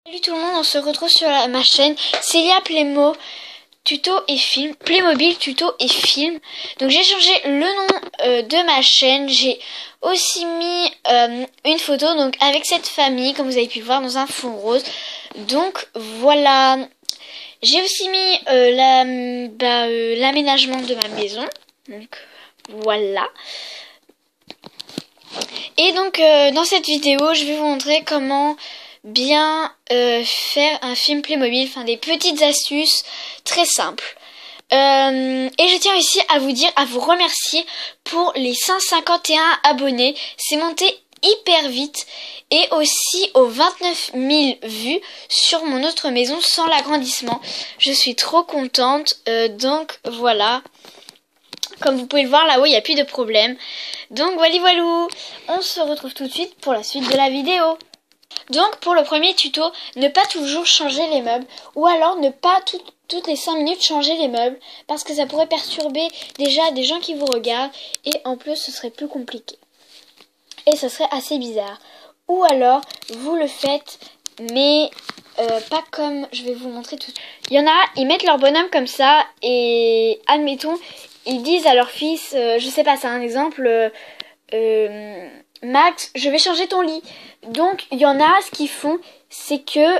Salut tout le monde, on se retrouve sur ma chaîne Célia Playmo tuto et film, Playmobil tuto et film. Donc j'ai changé le nom de ma chaîne, j'ai aussi mis une photo donc avec cette famille comme vous avez pu le voir dans un fond rose. Donc voilà, j'ai aussi mis l'aménagement de ma maison. Donc voilà. Et donc dans cette vidéo je vais vous montrer comment bien faire un film Playmobil, enfin des petites astuces très simples. Et je tiens ici à vous remercier pour les 151 abonnés. C'est monté hyper vite et aussi aux 29 000 vues sur mon autre maison sans l'agrandissement. Je suis trop contente. Donc voilà. Comme vous pouvez le voir là-haut, il n'y a plus de problème. Donc voilà, on se retrouve tout de suite pour la suite de la vidéo. Donc pour le premier tuto, ne pas toujours changer les meubles ou alors ne pas toutes les 5 minutes changer les meubles parce que ça pourrait perturber déjà des gens qui vous regardent et en plus ce serait plus compliqué. Et ça serait assez bizarre. Ou alors vous le faites mais pas comme je vais vous montrer tout de suite. Il y en a, ils mettent leur bonhomme comme ça et admettons, ils disent à leur fils, je sais pas, c'est un exemple, Max, je vais changer ton lit. Donc il y en a, ce qu'ils font, c'est que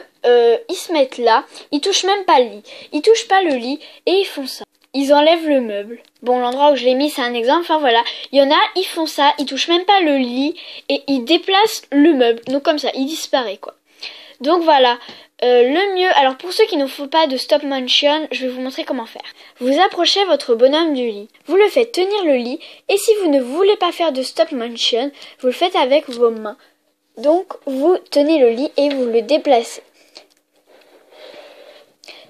ils se mettent là, ils touchent même pas le lit, ils touchent pas le lit et ils font ça. Ils enlèvent le meuble. Bon, l'endroit où je l'ai mis, c'est un exemple. Enfin voilà, il y en a, ils font ça, ils touchent même pas le lit et ils déplacent le meuble. Donc comme ça, il disparaît quoi. Donc voilà, le mieux, alors pour ceux qui ne font pas de stop motion, je vais vous montrer comment faire. Vous approchez votre bonhomme du lit, vous le faites tenir le lit, et si vous ne voulez pas faire de stop motion, vous le faites avec vos mains. Donc vous tenez le lit et vous le déplacez.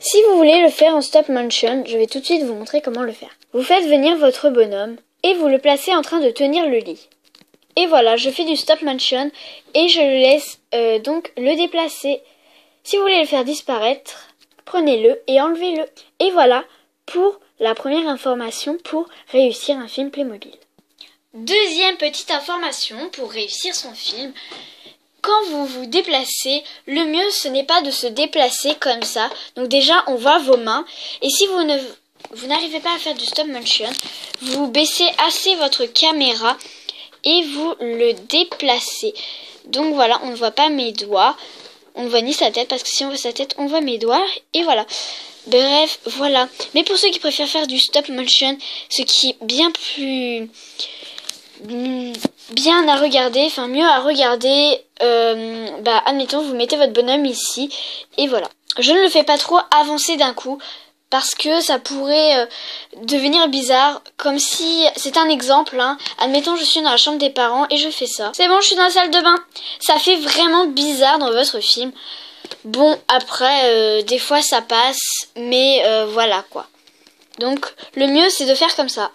Si vous voulez le faire en stop motion, je vais tout de suite vous montrer comment le faire. Vous faites venir votre bonhomme et vous le placez en train de tenir le lit. Et voilà, je fais du stop motion et je le laisse donc le déplacer. Si vous voulez le faire disparaître, prenez-le et enlevez-le. Et voilà pour la première information pour réussir un film Playmobil. Deuxième petite information pour réussir son film. Quand vous vous déplacez, le mieux ce n'est pas de se déplacer comme ça. Donc déjà on voit vos mains. Et si vous n'arrivez pas à faire du stop motion, vous baissez assez votre caméra et vous le déplacez. Donc voilà, on ne voit pas mes doigts. On ne voit ni sa tête parce que si on voit sa tête, on voit mes doigts. Et voilà. Bref, voilà. Mais pour ceux qui préfèrent faire du stop motion, ce qui est bien plus bien à regarder, enfin mieux à regarder, admettons vous mettez votre bonhomme ici et voilà. Je ne le fais pas trop avancer d'un coup parce que ça pourrait devenir bizarre, comme si, c'est un exemple, hein. Admettons je suis dans la chambre des parents et je fais ça. C'est bon, je suis dans la salle de bain. Ça fait vraiment bizarre dans votre film. Bon, après, des fois ça passe, mais voilà quoi. Donc le mieux c'est de faire comme ça.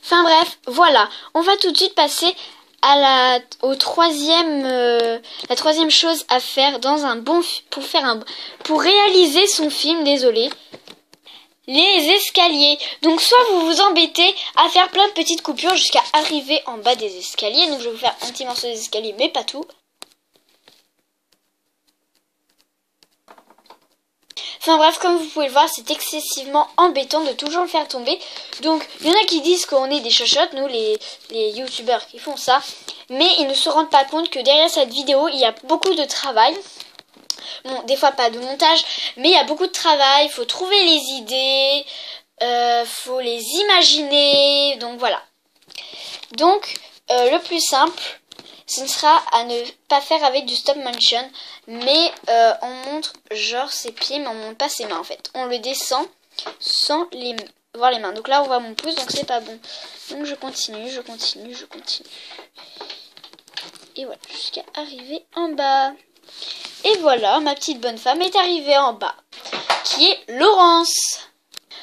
Enfin bref, voilà, on va tout de suite passer à la troisième chose à faire dans un bon pour réaliser son film, désolé. Les escaliers. Donc soit vous vous embêtez à faire plein de petites coupures jusqu'à arriver en bas des escaliers. Donc je vais vous faire un petit morceau des escaliers, mais pas tout. Enfin bref, comme vous pouvez le voir, c'est excessivement embêtant de toujours le faire tomber. Donc, il y en a qui disent qu'on est des chochottes, nous les youtubeurs qui font ça. Mais ils ne se rendent pas compte que derrière cette vidéo, il y a beaucoup de travail. Bon, des fois pas de montage, mais il y a beaucoup de travail. Il faut trouver les idées, faut les imaginer. Donc voilà. Donc, le plus simple, ce sera à ne pas faire avec du stop motion, mais on montre genre ses pieds, mais on montre pas ses mains en fait. On le descend sans voir les mains. Donc là on voit mon pouce, donc c'est pas bon. Donc je continue. Et voilà, jusqu'à arriver en bas. Et voilà, ma petite bonne femme est arrivée en bas, qui est Laurence.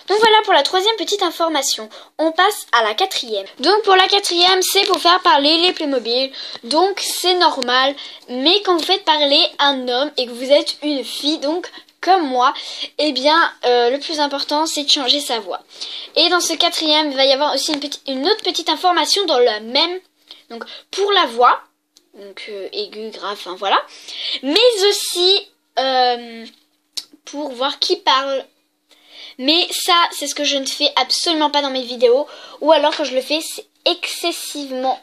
Donc voilà pour la troisième petite information. On passe à la quatrième. Donc pour la quatrième, c'est pour faire parler les Playmobil. Donc c'est normal. Mais quand vous faites parler un homme et que vous êtes une fille, donc comme moi, eh bien le plus important c'est de changer sa voix. Et dans ce quatrième, il va y avoir aussi une autre petite information dans la même. Donc pour la voix, donc aigu, grave, enfin voilà. Mais aussi pour voir qui parle. Mais ça, c'est ce que je ne fais absolument pas dans mes vidéos. Ou alors quand je le fais, c'est excessivement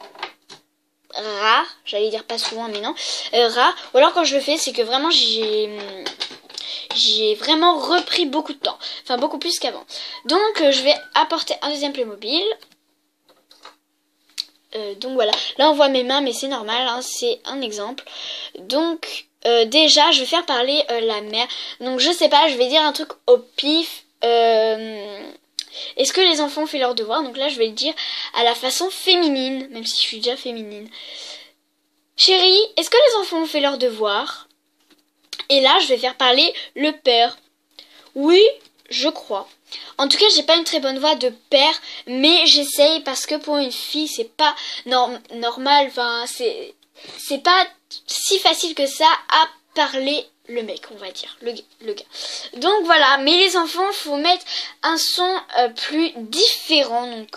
rare. J'allais dire pas souvent, mais non. Rare. Ou alors quand je le fais, c'est que vraiment j'ai vraiment repris beaucoup de temps. Enfin, beaucoup plus qu'avant. Donc, je vais apporter un deuxième Playmobil. Donc voilà. Là, on voit mes mains, mais c'est normal. Hein, c'est un exemple. Donc, déjà, je vais faire parler la mère. Donc, je sais pas, je vais dire un truc au pif. Est-ce que les enfants ont fait leurs devoirs? Donc là, je vais le dire à la façon féminine, même si je suis déjà féminine. Chérie, est-ce que les enfants ont fait leurs devoirs? Et là, je vais faire parler le père. Oui, je crois. En tout cas, j'ai pas une très bonne voix de père, mais j'essaye parce que pour une fille, c'est pas normal. Enfin, c'est pas si facile que ça à parler le mec, on va dire, le gars. Donc voilà, mais les enfants, faut mettre un son plus différent. Donc,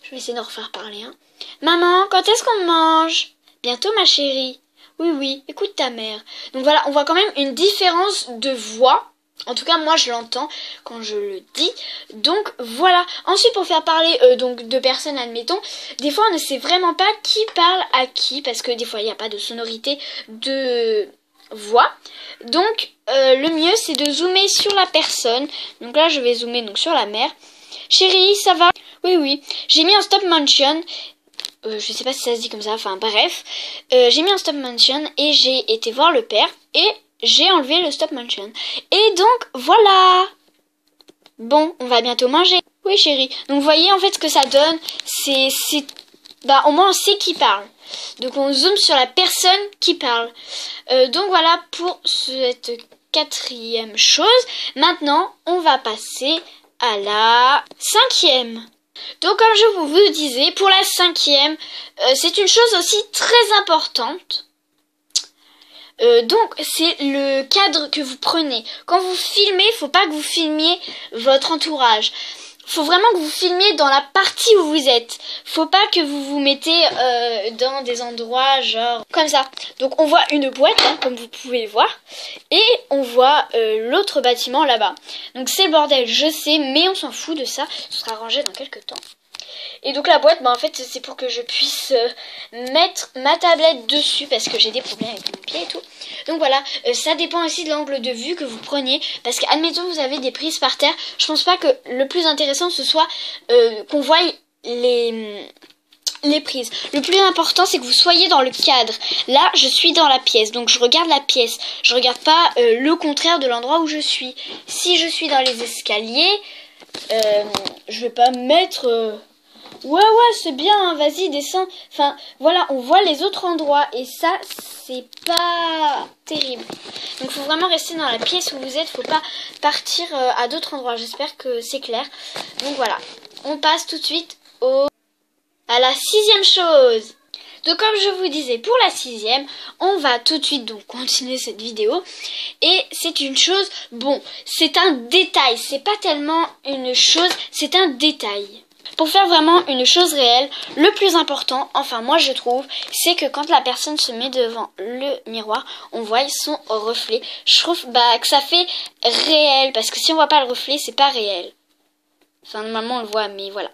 je vais essayer de refaire parler. Hein. Maman, quand est-ce qu'on mange? Bientôt, ma chérie. Oui, oui, écoute ta mère. Donc voilà, on voit quand même une différence de voix. En tout cas, moi, je l'entends quand je le dis. Donc, voilà. Ensuite, pour faire parler donc de personnes, admettons, des fois, on ne sait vraiment pas qui parle à qui. Parce que des fois, il n'y a pas de sonorité de voix. Donc, le mieux, c'est de zoomer sur la personne. Donc là, je vais zoomer donc sur la mère. Chérie, ça va? Oui, oui. J'ai mis en stop motion. Je sais pas si ça se dit comme ça, enfin bref. J'ai mis un stop motion et j'ai été voir le père et j'ai enlevé le stop motion. Et donc voilà. Bon, on va bientôt manger. Oui chérie. Donc vous voyez en fait ce que ça donne, c'est au moins on sait qui parle. Donc on zoome sur la personne qui parle. Donc voilà pour cette quatrième chose. Maintenant, on va passer à la cinquième. Donc comme je vous disais, pour la cinquième, c'est une chose aussi très importante. Donc c'est le cadre que vous prenez. Quand vous filmez, faut pas que vous filmiez votre entourage. Faut vraiment que vous filmiez dans la partie où vous êtes. Faut pas que vous vous mettez dans des endroits genre comme ça. Donc on voit une boîte, hein, comme vous pouvez le voir. Et on voit l'autre bâtiment là-bas. Donc c'est le bordel, je sais, mais on s'en fout de ça. Ce sera rangé dans quelques temps. Et donc la boîte, en fait, c'est pour que je puisse mettre ma tablette dessus parce que j'ai des problèmes avec mon pied et tout. Donc voilà, ça dépend aussi de l'angle de vue que vous preniez. Parce qu'admettons vous avez des prises par terre, je pense pas que le plus intéressant ce soit qu'on voie les prises. Le plus important c'est que vous soyez dans le cadre. Là je suis dans la pièce, donc je regarde la pièce. Je regarde pas le contraire de l'endroit où je suis. Si je suis dans les escaliers, je vais pas me mettre... Ouais, c'est bien, hein, vas-y, descends. Enfin, voilà, on voit les autres endroits. Et ça, c'est pas terrible. Donc, il faut vraiment rester dans la pièce où vous êtes. Faut pas partir à d'autres endroits. J'espère que c'est clair. Donc, voilà. On passe tout de suite à la sixième chose. Donc, comme je vous disais, pour la sixième, on va tout de suite donc continuer cette vidéo. Et c'est une chose, bon, c'est un détail. C'est pas tellement une chose, c'est un détail. Pour faire vraiment une chose réelle, le plus important, enfin moi je trouve, c'est que quand la personne se met devant le miroir, on voit son reflet. Je trouve que ça fait réel, parce que si on voit pas le reflet, c'est pas réel. Enfin normalement on le voit, mais voilà.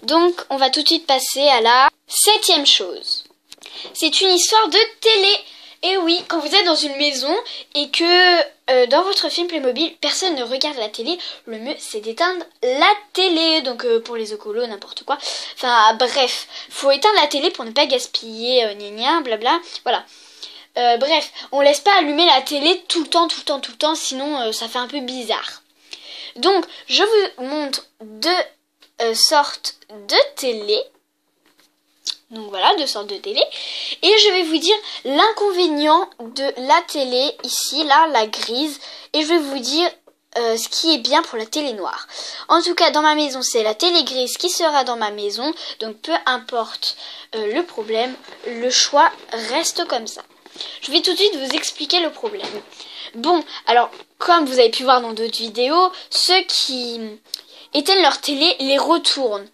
Donc on va tout de suite passer à la septième chose. C'est une histoire de télé. Et oui, quand vous êtes dans une maison et que dans votre film Playmobil, personne ne regarde la télé, le mieux c'est d'éteindre la télé. Donc pour les écolos, n'importe quoi. Enfin bref, faut éteindre la télé pour ne pas gaspiller, blabla. Voilà. Bref, on laisse pas allumer la télé tout le temps, sinon ça fait un peu bizarre. Donc je vous montre deux sortes de télé. Donc voilà, deux sortes de télé. Et je vais vous dire l'inconvénient de la télé, ici, là, la grise. Et je vais vous dire ce qui est bien pour la télé noire. En tout cas, dans ma maison, c'est la télé grise qui sera dans ma maison. Donc peu importe le problème, le choix reste comme ça. Je vais tout de suite vous expliquer le problème. Bon, alors, comme vous avez pu voir dans d'autres vidéos, ceux qui éteignent leur télé les retournent.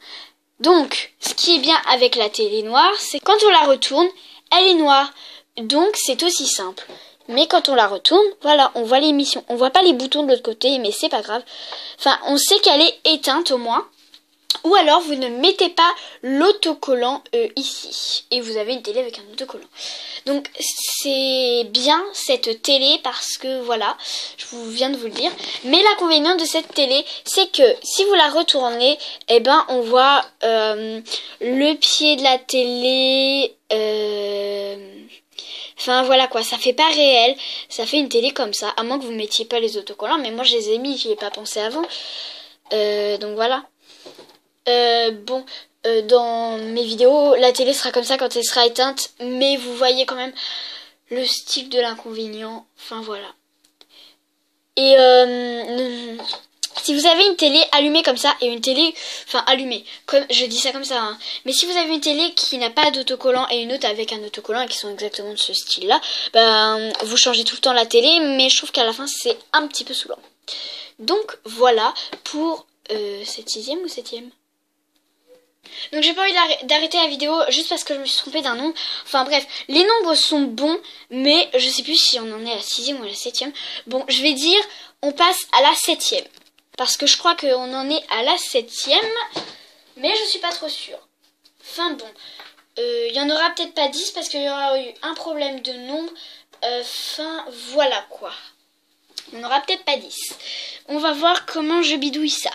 Donc, ce qui est bien avec la télé noire, c'est quand on la retourne, elle est noire. Donc c'est aussi simple. Mais quand on la retourne, voilà, on voit l'émission. On voit pas les boutons de l'autre côté, mais c'est pas grave. Enfin, on sait qu'elle est éteinte au moins. Ou alors vous ne mettez pas l'autocollant ici. Et vous avez une télé avec un autocollant. Donc c'est bien cette télé parce que voilà, je vous viens de vous le dire. Mais l'inconvénient de cette télé, c'est que si vous la retournez, eh ben on voit le pied de la télé. Enfin voilà quoi, ça fait pas réel. Ça fait une télé comme ça, à moins que vous mettiez pas les autocollants. Mais moi je les ai mis, j'y ai pas pensé avant. Donc voilà. Bon, dans mes vidéos, la télé sera comme ça quand elle sera éteinte, mais vous voyez quand même le style de l'inconvénient. Enfin voilà. Et si vous avez une télé allumée comme ça et une télé, enfin allumée, comme je dis ça comme ça, hein, mais si vous avez une télé qui n'a pas d'autocollant et une autre avec un autocollant et qui sont exactement de ce style-là, ben vous changez tout le temps la télé, mais je trouve qu'à la fin c'est un petit peu saoulant. Donc voilà pour cette 6e ou 7e. Donc j'ai pas envie d'arrêter la vidéo juste parce que je me suis trompée d'un nombre. Enfin bref, les nombres sont bons, mais je sais plus si on en est à la 6e ou à la 7e. Bon, je vais dire, on passe à la 7e. Parce que je crois qu'on en est à la 7e, mais je suis pas trop sûre. Enfin bon, il y en aura peut-être pas 10 parce qu'il y aura eu un problème de nombre. Enfin voilà quoi. On n'aura peut-être pas 10. On va voir comment je bidouille ça.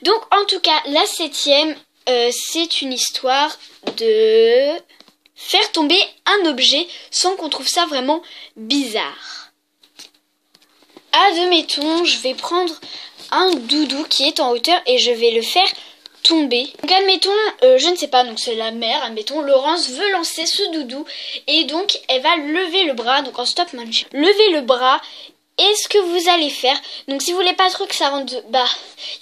Donc en tout cas, la 7e... c'est une histoire de faire tomber un objet sans qu'on trouve ça vraiment bizarre. Admettons, je vais prendre un doudou qui est en hauteur et je vais le faire tomber. Donc admettons, je ne sais pas, donc c'est la mère, admettons, Laurence veut lancer ce doudou et donc elle va lever le bras, donc en stop motion. Levez le bras, et ce que vous allez faire, donc si vous voulez pas trop que ça rentre, bah,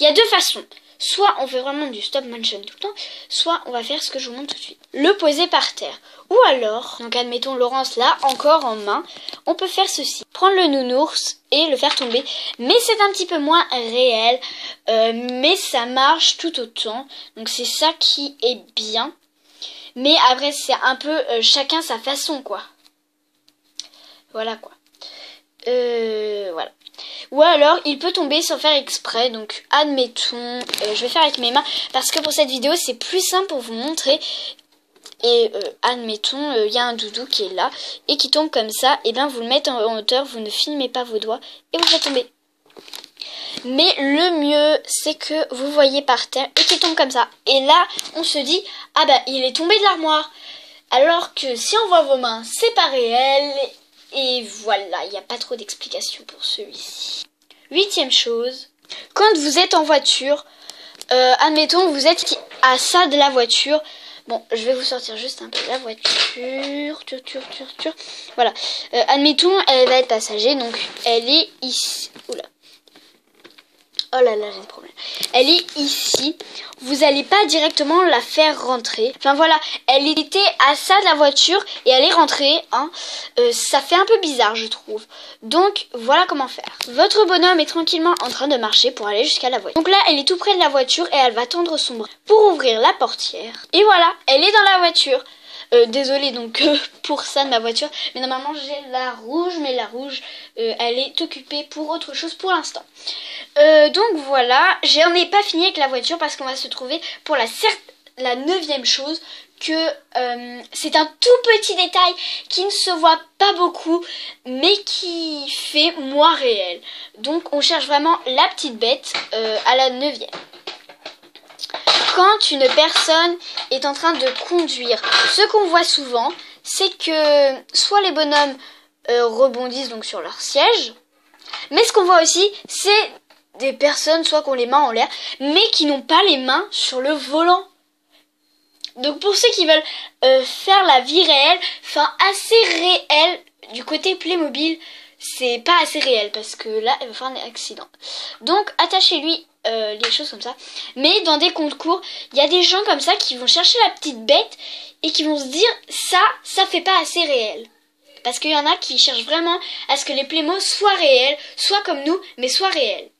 il y a deux façons. Soit on fait vraiment du stop motion tout le temps, soit on va faire ce que je vous montre tout de suite. Le poser par terre. Ou alors, donc admettons Laurence là, encore en main, on peut faire ceci. Prendre le nounours et le faire tomber. Mais c'est un petit peu moins réel, mais ça marche tout autant. Donc c'est ça qui est bien. Mais après c'est un peu chacun sa façon quoi. Voilà quoi. Voilà. Ou alors il peut tomber sans faire exprès. Donc admettons, je vais faire avec mes mains parce que pour cette vidéo c'est plus simple pour vous montrer. Et admettons, il y a un doudou qui est là et qui tombe comme ça. Et bien vous le mettez en hauteur, vous ne filmez pas vos doigts et vous le faites tomber. Mais le mieux c'est que vous voyez par terre et qu'il tombe comme ça. Et là on se dit, ah bah il est tombé de l'armoire. Alors que si on voit vos mains c'est pas réel. Et voilà, il n'y a pas trop d'explications pour celui-ci. 8e chose, quand vous êtes en voiture, admettons vous êtes à ça de la voiture. Bon, je vais vous sortir juste un peu la voiture. Voilà, admettons elle va être passager, donc elle est ici. Oula. Oh là là, j'ai des problèmes. Elle est ici. Vous n'allez pas directement la faire rentrer. Enfin voilà, elle était à ça de la voiture et elle est rentrée. Hein. Ça fait un peu bizarre, je trouve. Donc voilà comment faire. Votre bonhomme est tranquillement en train de marcher pour aller jusqu'à la voiture. Donc là, elle est tout près de la voiture et elle va tendre son bras pour ouvrir la portière. Et voilà, elle est dans la voiture. Désolée donc pour ça de ma voiture, mais normalement j'ai la rouge, mais la rouge elle est occupée pour autre chose pour l'instant. Donc voilà, j'en ai pas fini avec la voiture parce qu'on va se trouver pour la 9e chose que c'est un tout petit détail qui ne se voit pas beaucoup mais qui fait moins réel. Donc on cherche vraiment la petite bête à la 9e. Quand une personne est en train de conduire, ce qu'on voit souvent, c'est que soit les bonhommes rebondissent donc sur leur siège, mais ce qu'on voit aussi, c'est des personnes soit qui ont les mains en l'air, mais qui n'ont pas les mains sur le volant. Donc pour ceux qui veulent faire la vie réelle, enfin assez réelle du côté Playmobil, c'est pas assez réel parce que là, elle va faire un accident. Donc attachez-lui les choses comme ça. Mais dans des concours, il y a des gens comme ça qui vont chercher la petite bête et qui vont se dire ça fait pas assez réel. Parce qu'il y en a qui cherchent vraiment à ce que les Playmo soient réels, soit comme nous, mais soient réels.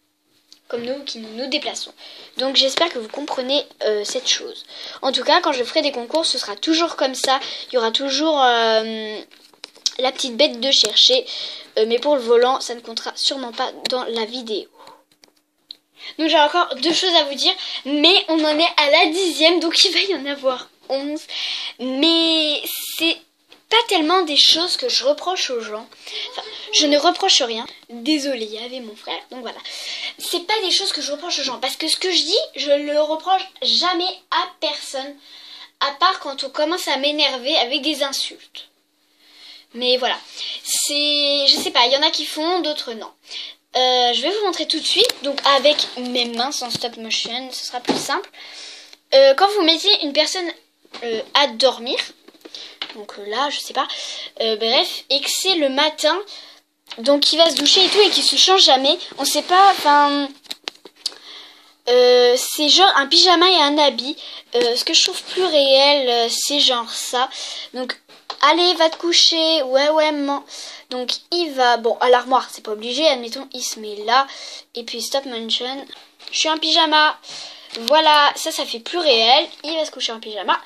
comme nous qui nous déplaçons. Donc j'espère que vous comprenez cette chose. En tout cas, quand je ferai des concours, ce sera toujours comme ça. Il y aura toujours la petite bête de chercher. Mais pour le volant, ça ne comptera sûrement pas dans la vidéo. Donc j'ai encore 2 choses à vous dire. Mais on en est à la 10e, donc il va y en avoir 11. Mais c'est pas tellement des choses que je reproche aux gens. Enfin, je ne reproche rien. Désolée, il y avait mon frère, donc voilà. C'est pas des choses que je reproche aux gens. Parce que ce que je dis, je le reproche jamais à personne. À part quand on commence à m'énerver avec des insultes. Mais voilà. C'est... Je sais pas, il y en a qui font, d'autres non. Je vais vous montrer tout de suite. Donc avec mes mains sans stop motion, ce sera plus simple. Quand vous mettez une personne à dormir... Donc là, je sais pas. Bref, et que c'est le matin, donc il va se doucher et tout, et qu'il se change jamais. On sait pas, enfin... c'est genre un pyjama et un habit. Ce que je trouve plus réel, c'est genre ça. Donc, allez, va te coucher. Ouais, maman. Donc, il va... Bon, à l'armoire, c'est pas obligé. Admettons, il se met là. Et puis, stop motion. Je suis en pyjama. Voilà, ça fait plus réel. Il va se coucher en pyjama.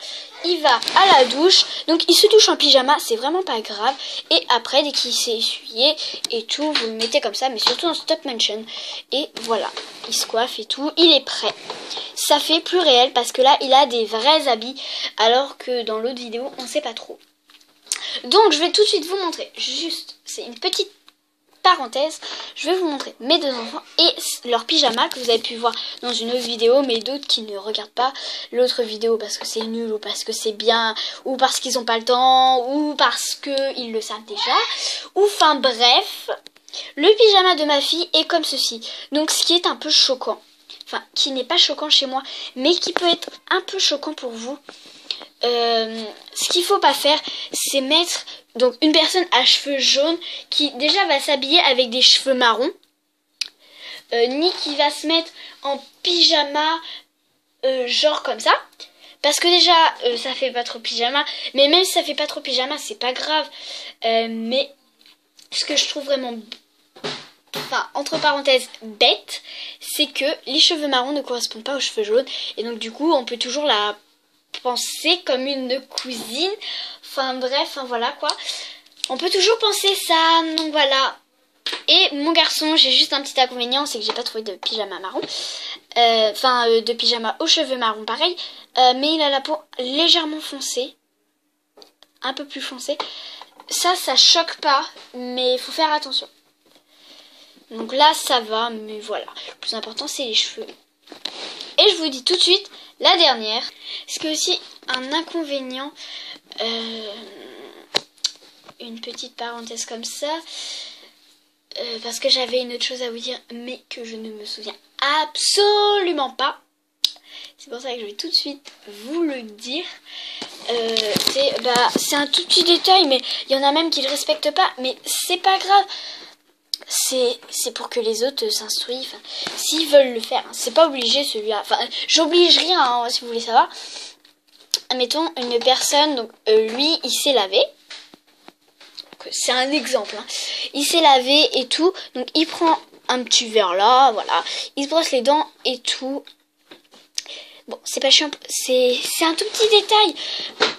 Il va à la douche. Donc il se douche en pyjama, c'est vraiment pas grave. Et après, dès qu'il s'est essuyé et tout, vous le mettez comme ça, mais surtout en stop motion. Et voilà, il se coiffe et tout, il est prêt. Ça fait plus réel parce que là, il a des vrais habits. Alors que dans l'autre vidéo, on sait pas trop. Donc je vais tout de suite vous montrer. Juste, c'est une petite parenthèse, je vais vous montrer mes 2 enfants et leur pyjama que vous avez pu voir dans une autre vidéo, mais d'autres qui ne regardent pas l'autre vidéo parce que c'est nul ou parce que c'est bien ou parce qu'ils n'ont pas le temps ou parce qu'ils le savent déjà, ou enfin bref, le pyjama de ma fille est comme ceci. Donc ce qui est un peu choquant, enfin qui n'est pas choquant chez moi, mais qui peut être un peu choquant pour vous. Ce qu'il faut pas faire, c'est mettre donc une personne à cheveux jaunes qui déjà va s'habiller avec des cheveux marrons, ni qui va se mettre en pyjama genre comme ça, parce que déjà ça fait pas trop pyjama, mais même si ça fait pas trop pyjama, c'est pas grave. Mais ce que je trouve vraiment, enfin entre parenthèses bête, c'est que les cheveux marrons ne correspondent pas aux cheveux jaunes, et donc du coup on peut toujours la penser comme une cousine. Enfin bref, enfin voilà quoi. On peut toujours penser ça, donc voilà. Et mon garçon, j'ai juste un petit inconvénient, c'est que j'ai pas trouvé de pyjama marron. De pyjama aux cheveux marron pareil. Mais il a la peau légèrement foncée. Un peu plus foncée. Ça choque pas, mais il faut faire attention. Donc là, ça va, mais voilà. Le plus important, c'est les cheveux. Et je vous dis tout de suite, la dernière, ce qui est aussi un inconvénient, une petite parenthèse comme ça, parce que j'avais une autre chose à vous dire, mais que je ne me souviens absolument pas. C'est pour ça que je vais tout de suite vous le dire. C'est un tout petit détail, mais il y en a même qui ne le respectent pas, mais c'est pas grave. C'est pour que les autres s'instruisent, enfin, s'ils veulent le faire, hein. C'est pas obligé celui-là, enfin j'oblige rien, hein, si vous voulez savoir. Admettons une personne, donc lui il s'est lavé, c'est un exemple, hein. Il s'est lavé et tout, donc il prend un petit verre là, voilà, il se brosse les dents et tout. Bon, c'est pas chiant, c'est un tout petit détail,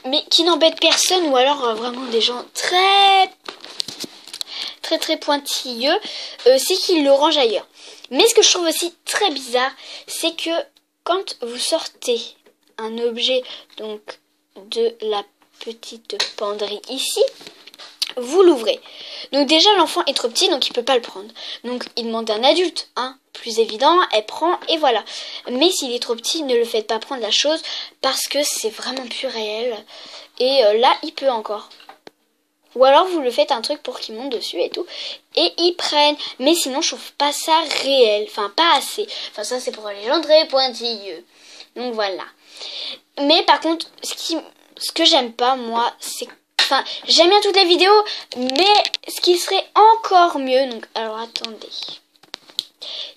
mais qui n'embête personne, ou alors vraiment des gens très pointilleux, c'est qu'il le range ailleurs. Mais ce que je trouve aussi très bizarre, c'est que quand vous sortez un objet donc de la petite penderie ici, vous l'ouvrez. Donc déjà l'enfant est trop petit, donc il peut pas le prendre. Donc il demande à un adulte, hein, plus évident, elle prend et voilà. Mais s'il est trop petit, ne le faites pas prendre la chose parce que c'est vraiment plus réel. Et là il peut encore. Ou alors vous le faites un truc pour qu'il monte dessus et tout. Et ils prennent. Mais sinon je trouve pas ça réel. Enfin pas assez. Enfin ça c'est pour les gens très pointilleux. Donc voilà. Mais par contre ce que j'aime pas moi c'est... Enfin j'aime bien toutes les vidéos. Mais ce qui serait encore mieux. Donc alors attendez.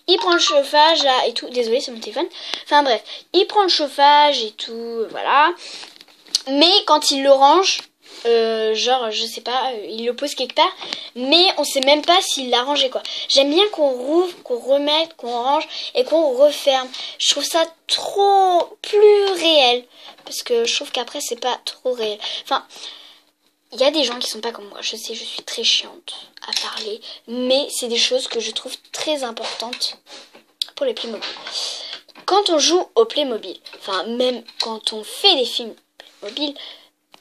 Il prend le chauffage là et tout. Désolé c'est mon téléphone. Enfin bref. Il prend le chauffage et tout. Voilà. Mais quand il le range... genre je sais pas, il le pose quelque part, mais on sait même pas s'il l'a rangé quoi. J'aime bien qu'on rouvre, qu'on remette, qu'on range et qu'on referme. Je trouve ça trop plus réel, parce que je trouve qu'après c'est pas trop réel. Enfin, il y a des gens qui sont pas comme moi, je sais, je suis très chiante à parler, mais c'est des choses que je trouve très importantes pour les Playmobil. Quand on joue au Playmobil, enfin même quand on fait des films Playmobil,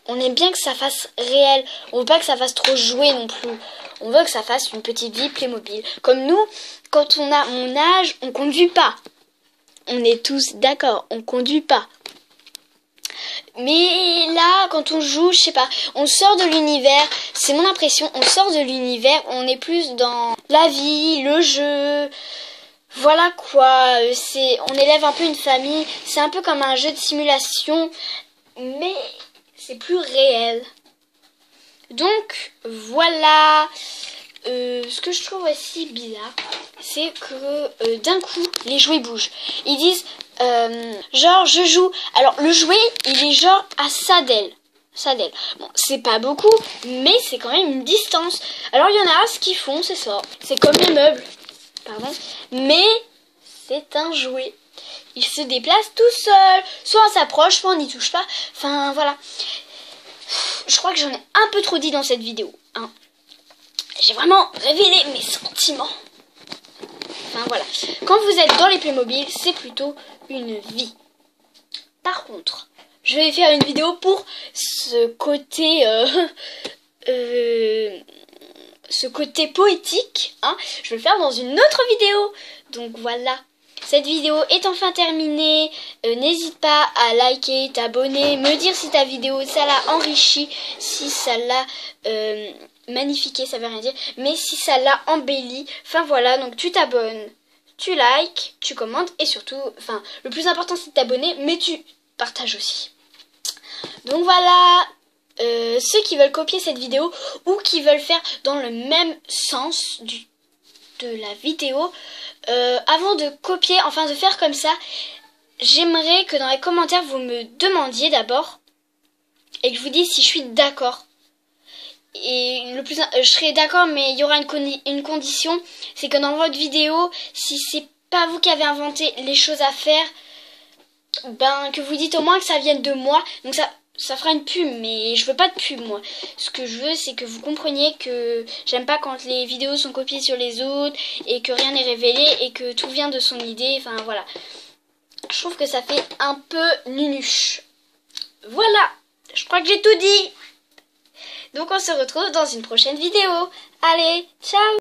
on aime bien que ça fasse réel. On veut pas que ça fasse trop jouer non plus. On veut que ça fasse une petite vie Playmobil. Comme nous, quand on a mon âge, on conduit pas. On est tous d'accord, on conduit pas. Mais là, quand on joue, je sais pas, on sort de l'univers. C'est mon impression, on sort de l'univers. On est plus dans la vie, le jeu. Voilà quoi. On élève un peu une famille. C'est un peu comme un jeu de simulation. Mais c'est plus réel. Donc voilà. Ce que je trouve aussi bizarre, c'est que d'un coup les jouets bougent. Ils disent genre je joue. Alors le jouet il est genre à ça d'elle. Bon, c'est pas beaucoup, mais c'est quand même une distance. Alors il y en a ce qu'ils font, c'est ça. C'est comme les meubles. Pardon. Mais c'est un jouet. Il se déplace tout seul. Soit on s'approche, soit on n'y touche pas. Enfin, voilà. Je crois que j'en ai un peu trop dit dans cette vidéo. Hein. J'ai vraiment révélé mes sentiments. Enfin, voilà. Quand vous êtes dans les Playmobil, c'est plutôt une vie. Par contre, je vais faire une vidéo pour ce côté... ce côté poétique. Hein. Je vais le faire dans une autre vidéo. Donc, voilà. Cette vidéo est enfin terminée. N'hésite pas à liker, t'abonner, me dire si ta vidéo ça l'a enrichi, si ça l'a magnifié, ça veut rien dire, mais si ça l'a embelli. Enfin voilà, donc tu t'abonnes, tu likes, tu commentes et surtout, enfin le plus important c'est de t'abonner, mais tu partages aussi. Donc voilà, ceux qui veulent copier cette vidéo ou qui veulent faire dans le même sens de la vidéo, avant de copier, enfin de faire comme ça, j'aimerais que dans les commentaires vous me demandiez d'abord et que je vous dise si je suis d'accord. Et je serai d'accord, mais il y aura une condition, c'est que dans votre vidéo, si c'est pas vous qui avez inventé les choses à faire, ben que vous dites au moins que ça vienne de moi. Donc ça fera une pub, mais je veux pas de pub moi. Ce que je veux c'est que vous compreniez que j'aime pas quand les vidéos sont copiées sur les autres et que rien n'est révélé et que tout vient de son idée, enfin voilà. Je trouve que ça fait un peu nunuche. Voilà, je crois que j'ai tout dit. Donc on se retrouve dans une prochaine vidéo. Allez, ciao!